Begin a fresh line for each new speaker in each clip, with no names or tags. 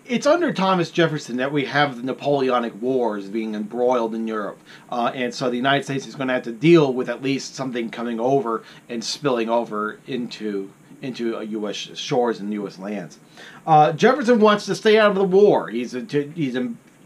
It's under Thomas Jefferson that we have the Napoleonic Wars being embroiled in Europe. And so the United States is going to have to deal with at least something coming over and spilling over into U.S. shores and U.S. lands. Jefferson wants to stay out of the war. He's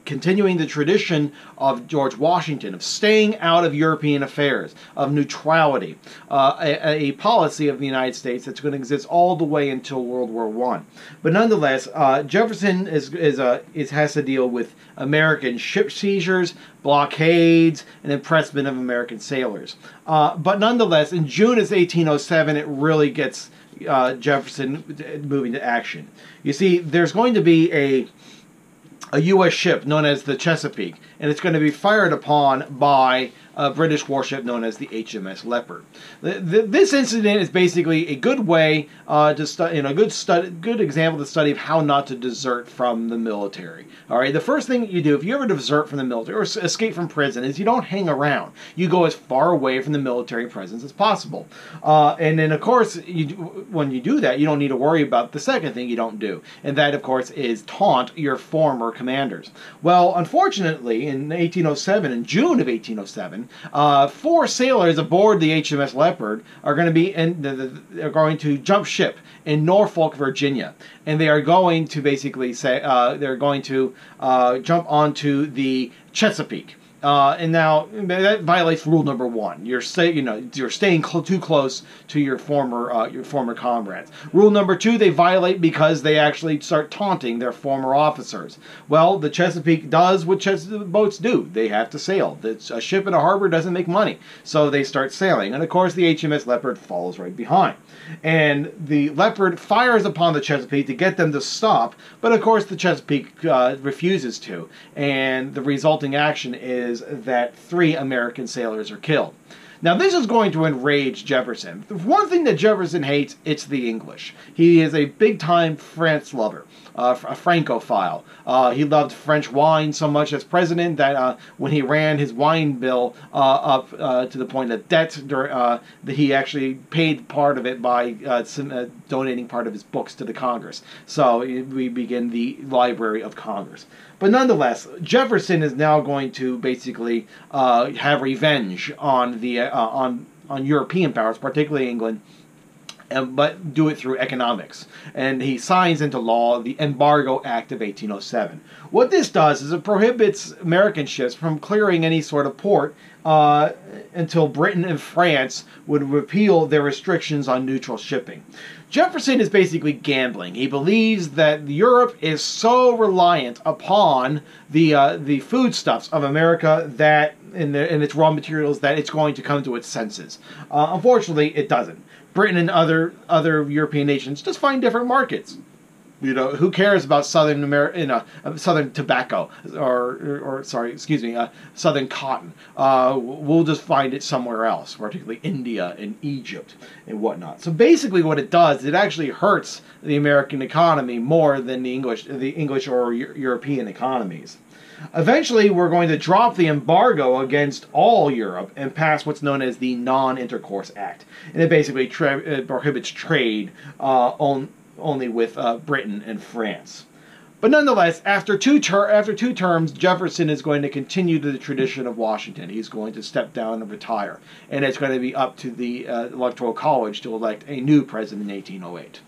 continuing the tradition of George Washington of staying out of European affairs, of neutrality, a policy of the United States that's going to exist all the way until World War I. But nonetheless, Jefferson has to deal with American ship seizures, blockades, and impressment of American sailors. But nonetheless, in June of 1807, it really gets Jefferson moving to action. You see, there's going to be a U.S. ship known as the Chesapeake, and it's going to be fired upon by a British warship known as the H.M.S. Leopard. This incident is basically a good way to study, good example to study of how not to desert from the military. All right, the first thing that you do if you ever desert from the military or escape from prison is you don't hang around. You go as far away from the military presence as possible. And then, of course, when you do that, you don't need to worry about the second thing you don't do, and that, of course, is taunt your former commanders. Well, unfortunately, in 1807, in June of 1807, 4 sailors aboard the HMS Leopard are going to jump ship in Norfolk, Virginia, and they are going to basically say jump onto the Chesapeake. And now that violates rule number 1. You're staying too close to your former comrades. Rule number 2, they violate because they actually start taunting their former officers. Well, the Chesapeake does what boats do. They have to sail. A ship in a harbor doesn't make money, so they start sailing. And of course, the HMS Leopard follows right behind. And the Leopard fires upon the Chesapeake to get them to stop, but of course the Chesapeake refuses to, and the resulting action is that 3 American sailors are killed. Now, this is going to enrage Jefferson. The one thing that Jefferson hates, it's the English. He is a big-time France lover, a Francophile. He loved French wine so much as president that when he ran his wine bill up to the point of debt, that he actually paid part of it by donating part of his books to the Congress. So we begin the Library of Congress. But nonetheless, Jefferson is now going to basically have revenge on the on European powers, particularly England, but do it through economics. And he signs into law the Embargo Act of 1807. What this does is it prohibits American ships from clearing any sort of port until Britain and France would repeal their restrictions on neutral shipping. Jefferson is basically gambling. He believes that Europe is so reliant upon the foodstuffs of America that and its raw materials that it's going to come to its senses. Unfortunately, it doesn't. Britain and other European nations just find different markets. You know, who cares about Southern Southern tobacco Southern cotton? We'll just find it somewhere else, particularly India and Egypt and whatnot. So basically, what it does, it actually hurts the American economy more than the English or European economies. Eventually, we're going to drop the embargo against all Europe and pass what's known as the Non-Intercourse Act, and it basically prohibits trade only with Britain and France. But nonetheless, after two terms, Jefferson is going to continue the tradition of Washington. He's going to step down and retire, and it's going to be up to the Electoral College to elect a new president in 1808.